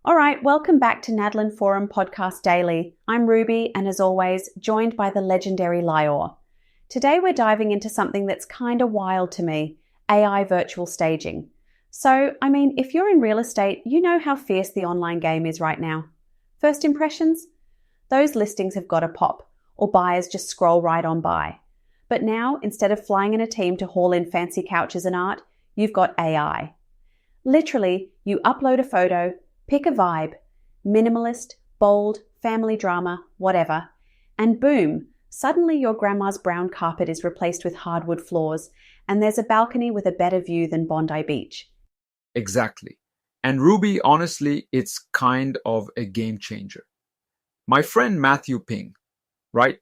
All right, welcome back to Nadlin Forum Podcast Daily. I'm Ruby, and as always, joined by the legendary Lior. Today we're diving into something that's kind of wild to me, AI virtual staging. So, if you're in real estate, you know how fierce the online game is right now. First impressions? Those listings have got to pop, or buyers just scroll right on by. But now, instead of flying in a team to haul in fancy couches and art, you've got AI. Literally, you upload a photo, pick a vibe, minimalist, bold, family drama, whatever, and boom, suddenly your grandma's brown carpet is replaced with hardwood floors, and there's a balcony with a better view than Bondi Beach. Exactly. And Ruby, honestly, it's kind of a game changer. My friend Matthew Ping, right?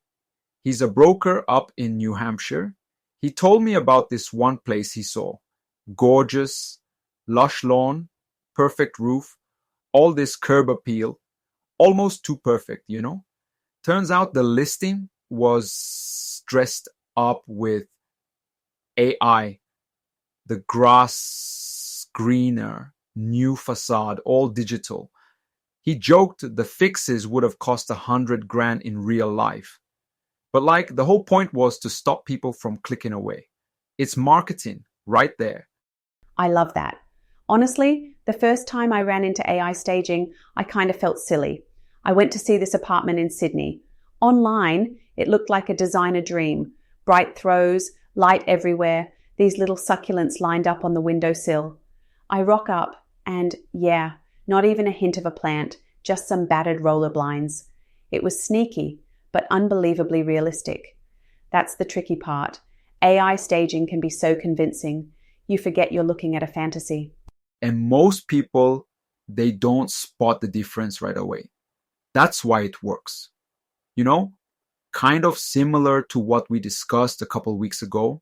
He's a broker up in New Hampshire. He told me about this one place he saw. Gorgeous, lush lawn, perfect roof, all this curb appeal, almost too perfect, you know? Turns out the listing was dressed up with AI, the grass greener, new facade, all digital. He joked the fixes would have cost $100,000 in real life. But the whole point was to stop people from clicking away. It's marketing right there. I love that. Honestly, the first time I ran into AI staging, I kind of felt silly. I went to see this apartment in Sydney. Online, it looked like a designer dream. Bright throws, light everywhere, these little succulents lined up on the windowsill. I rock up and, yeah, not even a hint of a plant, just some battered roller blinds. It was sneaky, but unbelievably realistic. That's the tricky part. AI staging can be so convincing, you forget you're looking at a fantasy. And most people, they don't spot the difference right away. That's why it works. You know, kind of similar to what we discussed a couple weeks ago,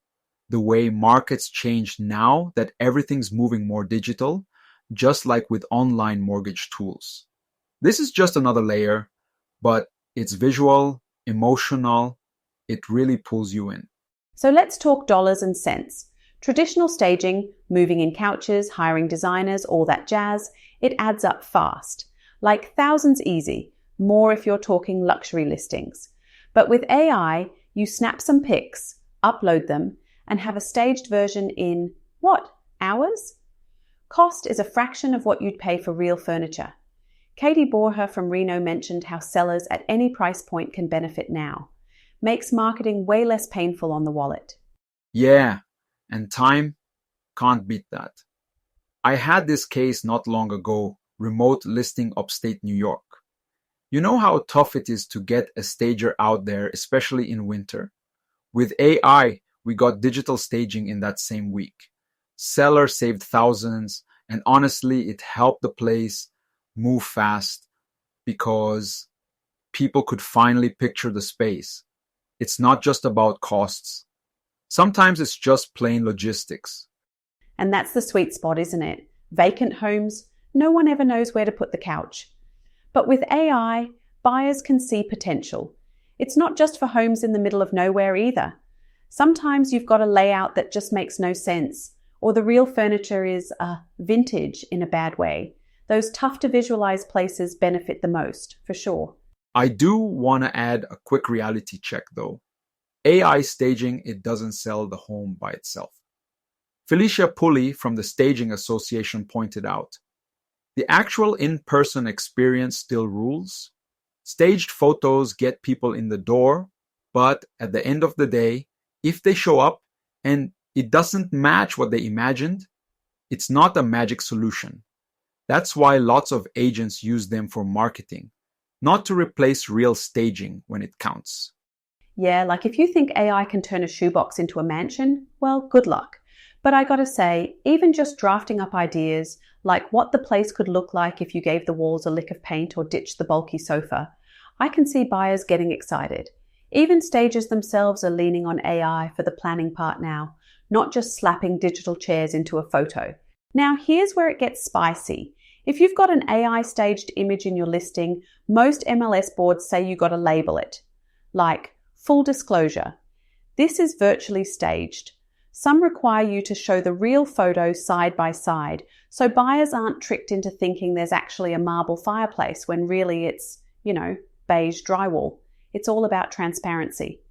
the way markets change now that everything's moving more digital, just like with online mortgage tools. This is just another layer, but it's visual, emotional, it really pulls you in. So let's talk dollars and cents. Traditional staging, moving in couches, hiring designers, all that jazz, it adds up fast. Like thousands easy, more if you're talking luxury listings. But with AI, you snap some pics, upload them, and have a staged version in, hours? Cost is a fraction of what you'd pay for real furniture. Katie Borja from Reno mentioned how sellers at any price point can benefit now. Makes marketing way less painful on the wallet. Yeah, and time can't beat that. I had this case not long ago, remote listing upstate New York. You know how tough it is to get a stager out there, especially in winter? With AI, we got digital staging in that same week. Seller saved thousands, and honestly, it helped the place move fast because people could finally picture the space. It's not just about costs. Sometimes it's just plain logistics. And that's the sweet spot, isn't it? Vacant homes, no one ever knows where to put the couch. But with AI, buyers can see potential. It's not just for homes in the middle of nowhere either. Sometimes you've got a layout that just makes no sense, or the real furniture is vintage in a bad way. Those tough to visualize places benefit the most, for sure. I do want to add a quick reality check though. AI staging, it doesn't sell the home by itself. Felicia Pulley from the Staging Association pointed out, the actual in-person experience still rules. Staged photos get people in the door, but at the end of the day, if they show up and it doesn't match what they imagined, it's not a magic solution. That's why lots of agents use them for marketing, not to replace real staging when it counts. Yeah, like if you think AI can turn a shoebox into a mansion, well, good luck. But I gotta say, even just drafting up ideas, like what the place could look like if you gave the walls a lick of paint or ditched the bulky sofa, I can see buyers getting excited. Even stagers themselves are leaning on AI for the planning part now, not just slapping digital chairs into a photo. Now, here's where it gets spicy. If you've got an AI staged image in your listing, most MLS boards say you got to label it. Like, full disclosure, this is virtually staged. Some require you to show the real photos side by side, so buyers aren't tricked into thinking there's actually a marble fireplace when really it's, beige drywall. It's all about transparency.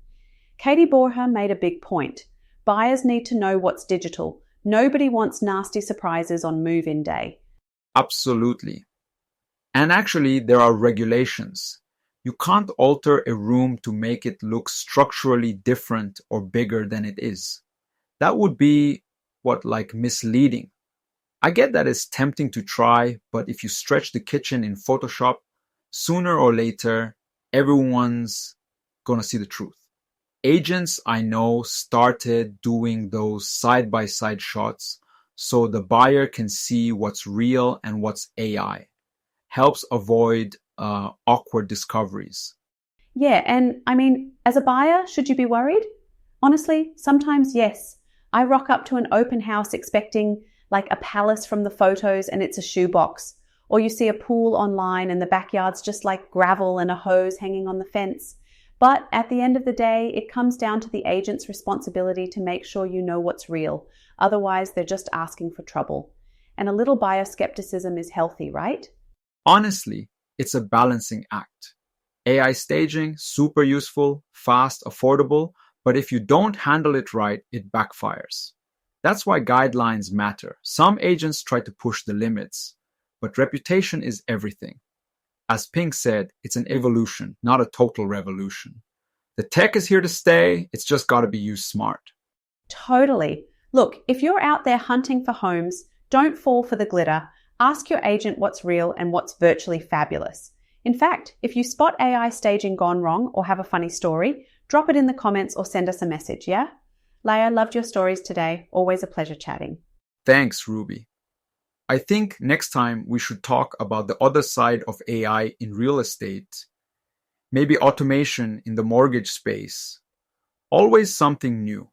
Katie Borja made a big point. Buyers need to know what's digital. Nobody wants nasty surprises on move-in day. Absolutely. And actually, there are regulations. You can't alter a room to make it look structurally different or bigger than it is. That would be, misleading. I get that it's tempting to try, but if you stretch the kitchen in Photoshop, sooner or later, everyone's gonna see the truth. Agents I know started doing those side-by-side shots so the buyer can see what's real and what's AI. Helps avoid awkward discoveries. Yeah, and as a buyer, should you be worried? Honestly, sometimes yes. I rock up to an open house expecting a palace from the photos and it's a shoebox. Or you see a pool online and the backyard's just like gravel and a hose hanging on the fence. But at the end of the day, it comes down to the agent's responsibility to make sure you know what's real. Otherwise, they're just asking for trouble. And a little buyer skepticism is healthy, right? Honestly, it's a balancing act. AI staging, super useful, fast, affordable, but if you don't handle it right, it backfires. That's why guidelines matter. Some agents try to push the limits, but reputation is everything. As Ping said, it's an evolution, not a total revolution. The tech is here to stay, it's just got to be used smart. Totally. Look, if you're out there hunting for homes, don't fall for the glitter. Ask your agent what's real and what's virtually fabulous. In fact, if you spot AI staging gone wrong or have a funny story, drop it in the comments or send us a message, yeah? Leia, loved your stories today. Always a pleasure chatting. Thanks, Ruby. I think next time we should talk about the other side of AI in real estate, maybe automation in the mortgage space. Always something new.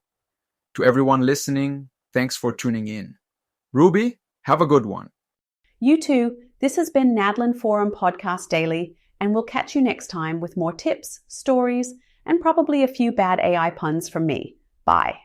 To everyone listening, thanks for tuning in. Ruby, have a good one. You too. This has been Nadlin Forum Podcast Daily, and we'll catch you next time with more tips, stories, and probably a few bad AI puns from me. Bye.